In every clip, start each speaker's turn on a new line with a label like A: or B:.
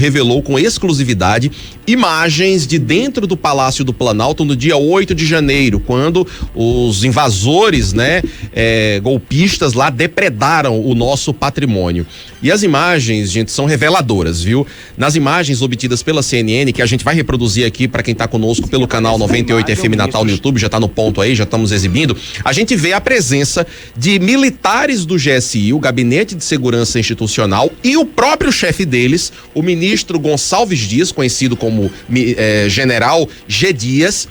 A: revelou com exclusividade imagens de dentro do Palácio do Planalto no dia 8 de janeiro, quando os invasores, golpistas lá depredaram o nosso patrimônio. E as imagens, gente, são reveladoras, viu? Nas imagens obtidas pela CNN, que a gente vai reproduzir aqui para quem tá conosco pelo canal 98 FM Natal no YouTube, já tá no ponto aí, já estamos exibindo, a gente vê a presença de militares do GSI, o Gabinete de Segurança Institucional, e o próprio chefe deles, o ministro Gonçalves Dias, conhecido como General G. Dias,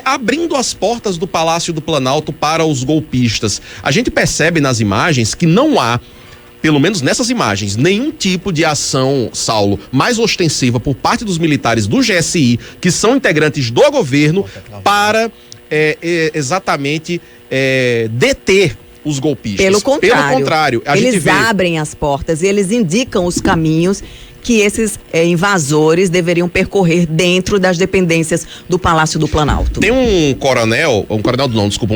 A: abrindo as portas do Palácio do Planalto para os golpistas. A gente percebe nas imagens que não há, pelo menos nessas imagens, nenhum tipo de ação, Saulo, mais ostensiva por parte dos militares do GSI, que são integrantes do governo, para exatamente deter os golpistas.
B: Pelo contrário, eles abrem as portas e eles indicam os caminhos que esses invasores deveriam percorrer dentro das dependências do Palácio do Planalto. Tem um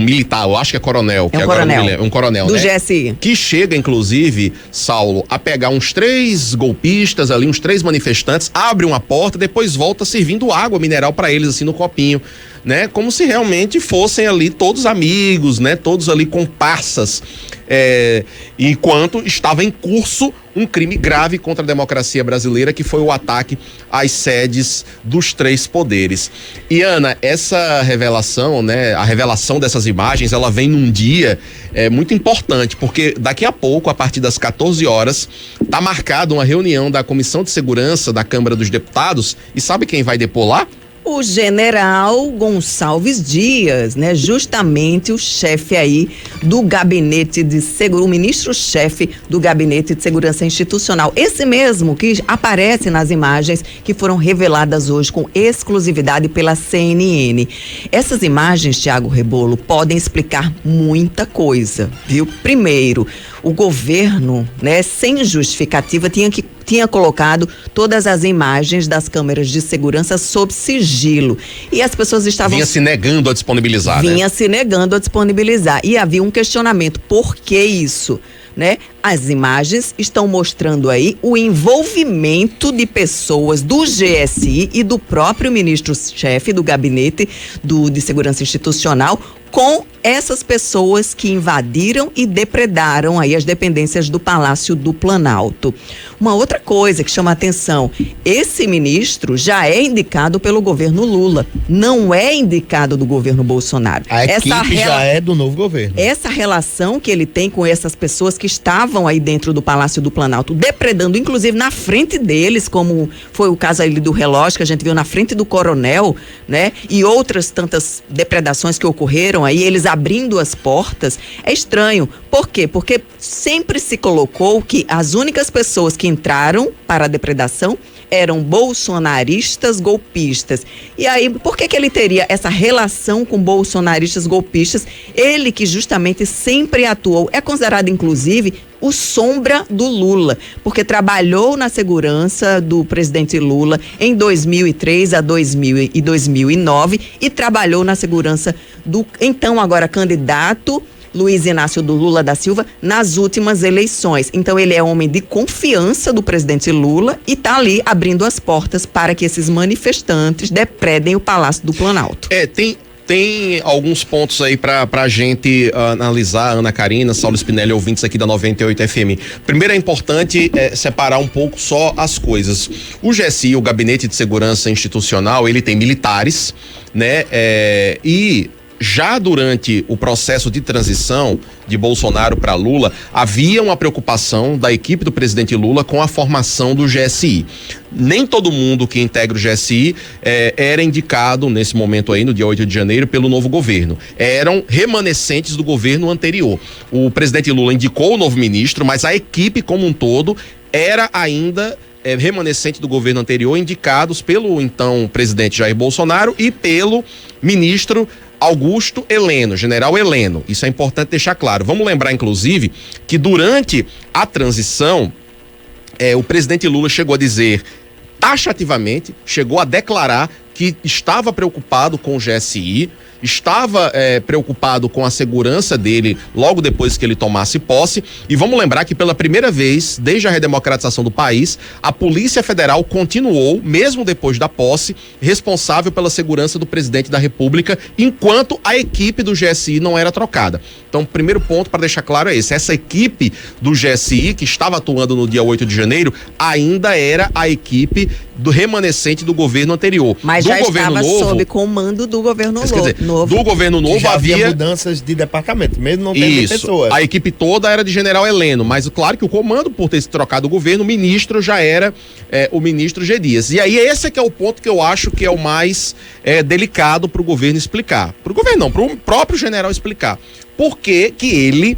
A: militar, eu acho que é coronel.
B: Um coronel, do GSI.
A: Que chega, inclusive, Saulo, a pegar uns 3 golpistas ali, uns 3 manifestantes, abre uma porta, depois volta servindo água mineral para eles, assim, no copinho, né? Como se realmente fossem ali todos amigos, né? Todos ali comparsas, enquanto estava em curso um crime grave contra a democracia brasileira, que foi o ataque às sedes dos 3 poderes. E, Ana, essa revelação, né, a revelação dessas imagens, ela vem num dia muito importante, porque daqui a pouco, a partir das 14 horas, tá marcada uma reunião da Comissão de Segurança da Câmara dos Deputados, e sabe quem vai depor lá?
B: O general Gonçalves Dias, né? Justamente o chefe aí do gabinete de segurança, o ministro-chefe do gabinete de segurança institucional. Esse mesmo que aparece nas imagens que foram reveladas hoje com exclusividade pela CNN. Essas imagens, Thiago Rebolo, podem explicar muita coisa, viu? Primeiro, o governo, né, sem justificativa, tinha colocado todas as imagens das câmeras de segurança sob sigilo. E as pessoas estavam...
A: Vinha se negando a disponibilizar,
B: E havia um questionamento. Por que isso? Né? As imagens estão mostrando aí o envolvimento de pessoas do GSI e do próprio ministro-chefe do Gabinete de Segurança Institucional com essas pessoas que invadiram e depredaram aí as dependências do Palácio do Planalto. Uma outra coisa que chama a atenção, esse ministro já é indicado pelo governo Lula, não é indicado do governo Bolsonaro.
C: A equipe já é do novo governo.
B: Essa relação que ele tem com essas pessoas que estavam aí dentro do Palácio do Planalto, depredando, inclusive na frente deles, como foi o caso ali do relógio, que a gente viu na frente do coronel, né? E outras tantas depredações que ocorreram aí, eles abrindo as portas, é estranho. Por quê? Porque sempre se colocou que as únicas pessoas que entraram para a depredação eram bolsonaristas golpistas. E aí, por que ele teria essa relação com bolsonaristas golpistas? Ele que justamente sempre atuou, é considerado inclusive o sombra do Lula, porque trabalhou na segurança do presidente Lula em 2003 a 2009 e trabalhou na segurança do então agora candidato Luiz Inácio do Lula da Silva nas últimas eleições. Então ele é homem de confiança do presidente Lula e está ali abrindo as portas para que esses manifestantes depredem o Palácio do Planalto.
A: Tem alguns pontos aí pra gente analisar, Ana Karina, Saulo Spinelli, ouvintes aqui da 98 FM. Primeiro, é importante separar um pouco só as coisas. O GSI, o Gabinete de Segurança Institucional, ele tem militares, né? E já durante o processo de transição de Bolsonaro para Lula, havia uma preocupação da equipe do presidente Lula com a formação do GSI. Nem todo mundo que integra o GSI era indicado nesse momento aí, no dia 8 de janeiro, pelo novo governo. Eram remanescentes do governo anterior. O presidente Lula indicou o novo ministro, mas a equipe como um todo era ainda remanescente do governo anterior, indicados pelo então presidente Jair Bolsonaro e pelo ministro Augusto Heleno, general Heleno. Isso é importante deixar claro. Vamos lembrar, inclusive, que durante a transição, o presidente Lula chegou a dizer, taxativamente, chegou a declarar que estava preocupado com o GSI, estava preocupado com a segurança dele logo depois que ele tomasse posse. E vamos lembrar que pela primeira vez, desde a redemocratização do país, a Polícia Federal continuou, mesmo depois da posse, responsável pela segurança do presidente da República, enquanto a equipe do GSI não era trocada. Então, o primeiro ponto para deixar claro é esse: essa equipe do GSI, que estava atuando no dia 8 de janeiro, ainda era a equipe do remanescente do governo anterior.
B: Mas
A: do
B: já
A: governo
B: estava
A: novo,
B: sob comando do governo
A: quer dizer,
B: novo.
A: do governo novo
C: já
A: havia
C: mudanças de departamento, mesmo não tendo
A: isso.
C: pessoas.
A: A equipe toda era de General Heleno, mas claro que o comando, por ter se trocado o governo, o ministro já era o ministro G. Dias. E aí esse é que é o ponto que eu acho que é o mais delicado para o governo explicar. Para o governo não, para o próprio general explicar. Por que ele,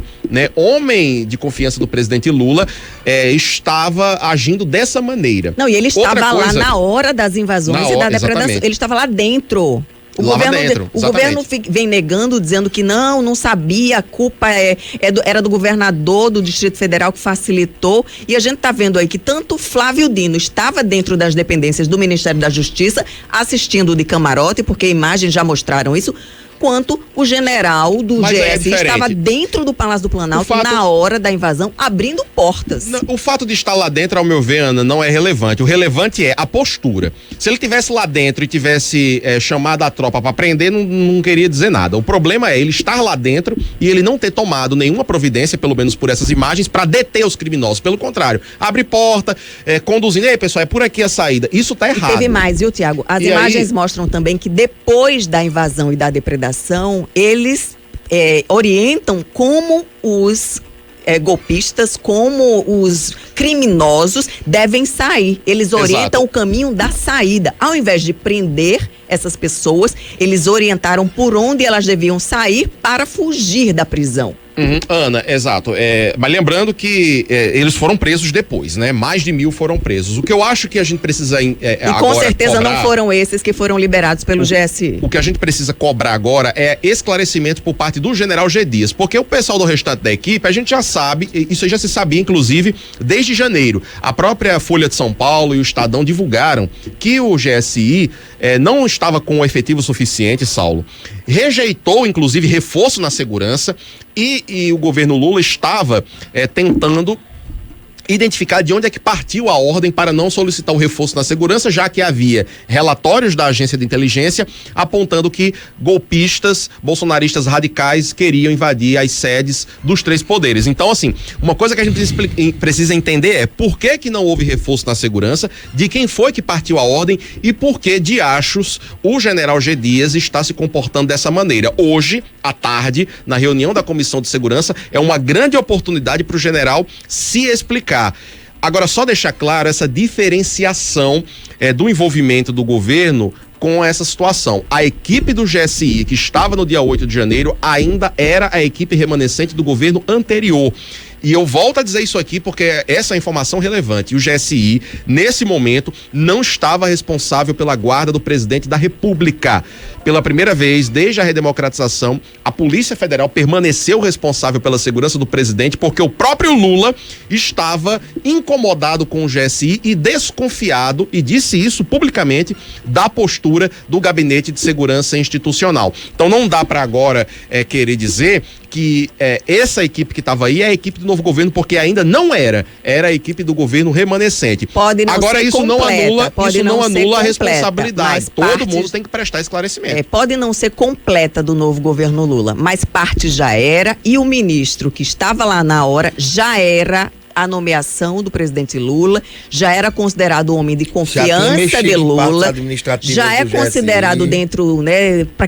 A: homem de confiança do presidente Lula, estava agindo dessa maneira?
B: Não, e ele estava lá na hora das invasões e da depredação.
A: Exatamente.
B: Ele estava lá dentro. O governo vem negando, dizendo que não sabia, a culpa era do governador do Distrito Federal que facilitou. E a gente está vendo aí que tanto Flávio Dino estava dentro das dependências do Ministério da Justiça, assistindo de camarote, porque imagens já mostraram isso, quanto o general do GSI estava dentro do Palácio do Planalto na hora da invasão, abrindo portas.
A: Não, o fato de estar lá dentro, ao meu ver, Ana, não é relevante. O relevante é a postura. Se ele tivesse lá dentro e tivesse chamado a tropa para prender, não queria dizer nada. O problema é ele estar lá dentro e ele não ter tomado nenhuma providência, pelo menos por essas imagens, para deter os criminosos. Pelo contrário, abre porta, conduzindo. Ei, pessoal, é por aqui a saída. Isso tá errado.
B: E teve mais, viu, Tiago? As imagens mostram também que depois da invasão e da depredação, eles orientam como os golpistas, como os criminosos devem sair. Eles orientam o caminho da saída. Ao invés de prender essas pessoas, eles orientaram por onde elas deviam sair para fugir da prisão.
A: Ana, exato. Mas lembrando que eles foram presos depois, né? Mais de 1.000 foram presos. O que eu acho que a gente precisa
B: e com certeza não foram esses que foram liberados pelo GSI.
A: O que a gente precisa cobrar agora é esclarecimento por parte do general G. Dias, porque o pessoal do restante da equipe, a gente já sabe, isso já se sabia inclusive desde janeiro. A própria Folha de São Paulo e o Estadão divulgaram que o GSI não estava com o efetivo suficiente, Saulo. Rejeitou, inclusive, reforço na segurança e o governo Lula estava tentando identificar de onde é que partiu a ordem para não solicitar o reforço na segurança, já que havia relatórios da agência de inteligência apontando que golpistas, bolsonaristas radicais queriam invadir as sedes dos três poderes. Então, assim, uma coisa que a gente precisa entender é por que não houve reforço na segurança, de quem foi que partiu a ordem e por que diachos o general G. Dias está se comportando dessa maneira. Hoje, à tarde, na reunião da Comissão de Segurança, é uma grande oportunidade para o general se explicar. Agora, só deixar claro essa diferenciação do envolvimento do governo com essa situação. A equipe do GSI, que estava no dia 8 de janeiro, ainda era a equipe remanescente do governo anterior. E eu volto a dizer isso aqui porque essa é a informação relevante. E o GSI, nesse momento, não estava responsável pela guarda do presidente da República. Pela primeira vez, desde a redemocratização, a Polícia Federal permaneceu responsável pela segurança do presidente porque o próprio Lula estava incomodado com o GSI e desconfiado, e disse isso publicamente, da postura do Gabinete de Segurança Institucional. Então não dá para agora querer dizer que essa equipe que estava aí é a equipe do novo governo, porque ainda não era a equipe do governo remanescente.
B: Pode não
A: agora
B: ser
A: isso
B: completa,
A: não anula a
B: completa,
A: responsabilidade. Todo mundo tem que prestar esclarecimento.
B: Pode não ser completa do novo governo Lula, mas parte já era, e o ministro que estava lá na hora já era a nomeação do presidente Lula, já era considerado homem de confiança de Lula, já é considerado dentro,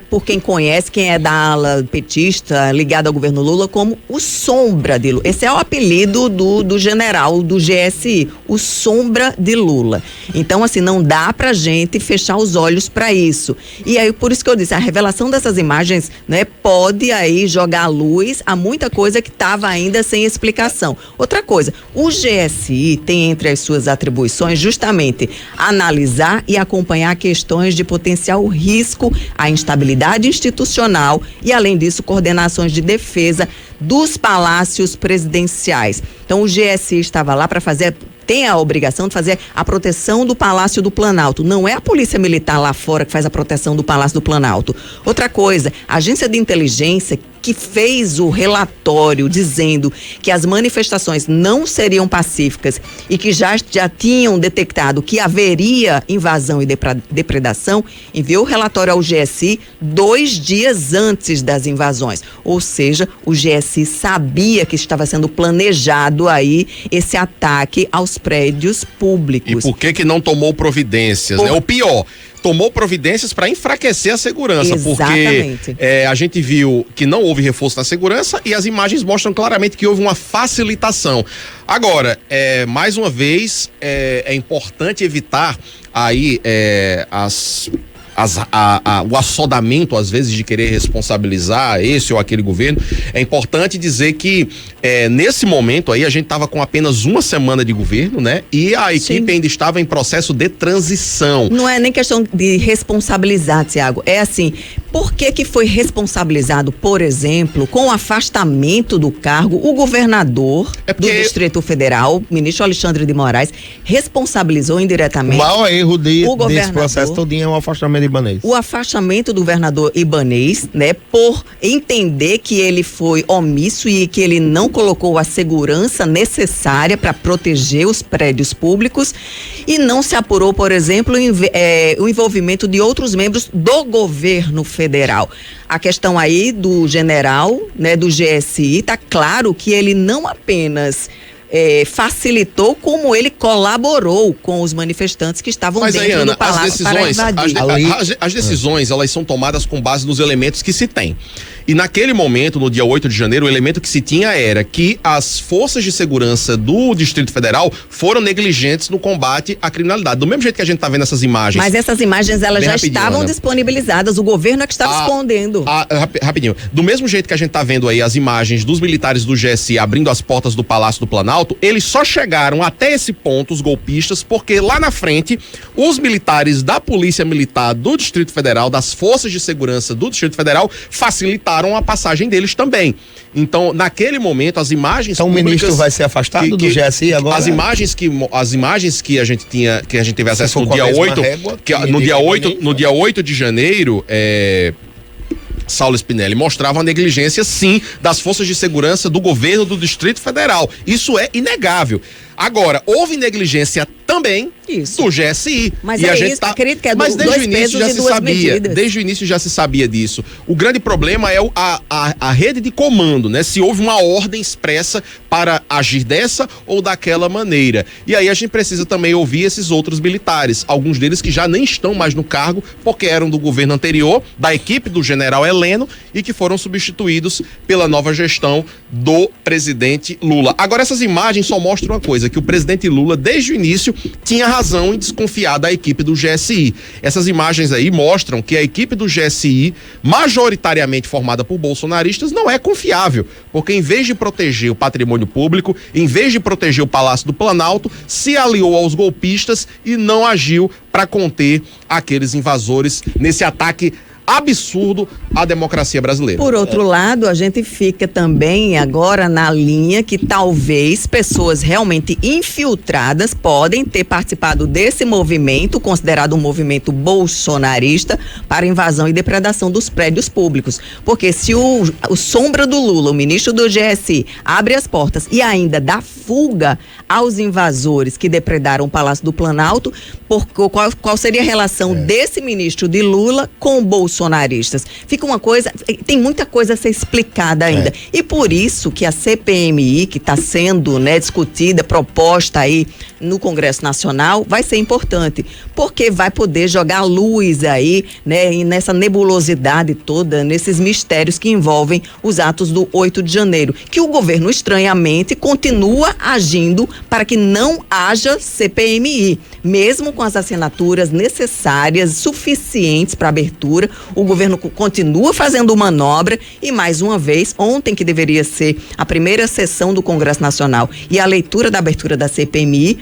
B: por quem conhece, quem é da ala petista ligada ao governo Lula, como o Sombra de Lula. Esse é o apelido do general do GSI, o Sombra de Lula. Então, assim, não dá pra gente fechar os olhos para isso. E aí, por isso que eu disse, a revelação dessas imagens, pode aí jogar luz a muita coisa que estava ainda sem explicação. Outra coisa, o GSI tem entre as suas atribuições justamente analisar e acompanhar questões de potencial risco à instabilidade institucional e, além disso, coordenações de defesa dos palácios presidenciais. Então, o GSI estava lá para fazer tem a obrigação de fazer a proteção do Palácio do Planalto. Não é a Polícia Militar lá fora que faz a proteção do Palácio do Planalto. Outra coisa, a agência de inteligência que fez o relatório dizendo que as manifestações não seriam pacíficas e que já tinham detectado que haveria invasão e depredação, enviou o relatório ao GSI 2 dias antes das invasões. Ou seja, o GSI sabia que estava sendo planejado aí esse ataque aos prédios públicos.
A: E por que não tomou providências, né? O pior, tomou providências para enfraquecer a segurança.
B: Exatamente.
A: Porque a gente viu que não houve reforço na segurança e as imagens mostram claramente que houve uma facilitação. Agora, mais uma vez, é importante evitar aí o assodamento, às vezes, de querer responsabilizar esse ou aquele governo. É importante dizer que nesse momento aí a gente estava com apenas uma semana de governo, né? E a equipe ainda estava em processo de transição.
B: Não é nem questão de responsabilizar, Tiago. É assim, por que foi responsabilizado, por exemplo, com o afastamento do cargo, o governador do Distrito Federal, o ministro Alexandre de Moraes, responsabilizou indiretamente.
C: O maior erro desse processo todinho é o afastamento de Ibanez.
B: O afastamento do governador Ibanez, né, por entender que ele foi omisso e que ele não colocou a segurança necessária para proteger os prédios públicos e não se apurou, por exemplo, o envolvimento de outros membros do governo federal. A questão aí do general, né, do GSI, tá claro que ele não apenas facilitou, como ele colaborou com os manifestantes que estavam dentro do palácio para invadir.
A: As decisões, elas são tomadas com base nos elementos que se tem. E naquele momento, no dia 8 de janeiro, o elemento que se tinha era que as forças de segurança do Distrito Federal foram negligentes no combate à criminalidade. Do mesmo jeito que a gente tá vendo essas imagens.
B: Mas essas imagens, elas já estavam disponibilizadas, o governo é que estava escondendo.
A: Rapidinho. Do mesmo jeito que a gente tá vendo aí as imagens dos militares do GSI abrindo as portas do Palácio do Planalto, eles só chegaram até esse ponto, os golpistas, porque lá na frente, os militares da Polícia Militar do Distrito Federal, das forças de segurança do Distrito Federal, facilitaram a passagem deles também. Então, naquele momento, as imagens
C: Então o ministro vai ser afastado do GSI agora?
A: As imagens que a gente teve acesso no dia 8, no dia 8 de janeiro, Saulo Spinelli, mostrava a negligência, sim, das forças de segurança do governo do Distrito Federal. Isso é inegável. Agora, houve negligência também do GSI.
B: Mas acredito que é dois pesos e duas medidas.
A: Desde o início já se sabia disso. O grande problema é a rede de comando, né? Se houve uma ordem expressa para agir dessa ou daquela maneira. E aí a gente precisa também ouvir esses outros militares, alguns deles que já nem estão mais no cargo, porque eram do governo anterior, da equipe do general Heleno, e que foram substituídos pela nova gestão do presidente Lula. Agora, essas imagens só mostram uma coisa, que o presidente Lula, desde o início, tinha razão em desconfiar da equipe do GSI. Essas imagens aí mostram que a equipe do GSI, majoritariamente formada por bolsonaristas, não é confiável, porque em vez de proteger o patrimônio público, em vez de proteger o Palácio do Planalto, se aliou aos golpistas e não agiu para conter aqueles invasores nesse ataque absurdo à democracia brasileira.
B: Por outro lado, a gente fica também agora na linha que talvez pessoas realmente infiltradas podem ter participado desse movimento, considerado um movimento bolsonarista, para invasão e depredação dos prédios públicos. Porque se o sombra do Lula, o ministro do GSI, abre as portas e ainda dá fuga aos invasores que depredaram o Palácio do Planalto, qual seria a relação desse ministro de Lula com o bolsonaristas? Fica uma coisa, tem muita coisa a ser explicada ainda. E por isso que a CPMI, que está sendo, né, discutida, proposta aí no Congresso Nacional, vai ser importante, porque vai poder jogar luz aí, né, nessa nebulosidade toda, nesses mistérios que envolvem os atos do 8 de janeiro, que o governo estranhamente continua agindo para que não haja CPMI, mesmo com as assinaturas necessárias, suficientes para abertura. O governo continua fazendo manobra e, mais uma vez, ontem, que deveria ser a primeira sessão do Congresso Nacional e a leitura da abertura da CPMI,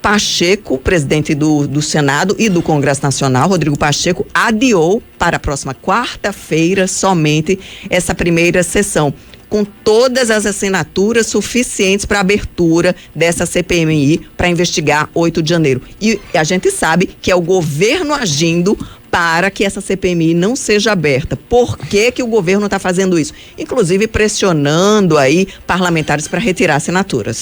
B: Pacheco, presidente do Senado e do Congresso Nacional, Rodrigo Pacheco, adiou para a próxima quarta-feira somente essa primeira sessão. com todas as assinaturas suficientes para abertura dessa CPMI para investigar 8 de janeiro. E a gente sabe que é o governo agindo para que essa CPMI não seja aberta. Por que que o governo está fazendo isso? Inclusive pressionando aí parlamentares para retirar assinaturas.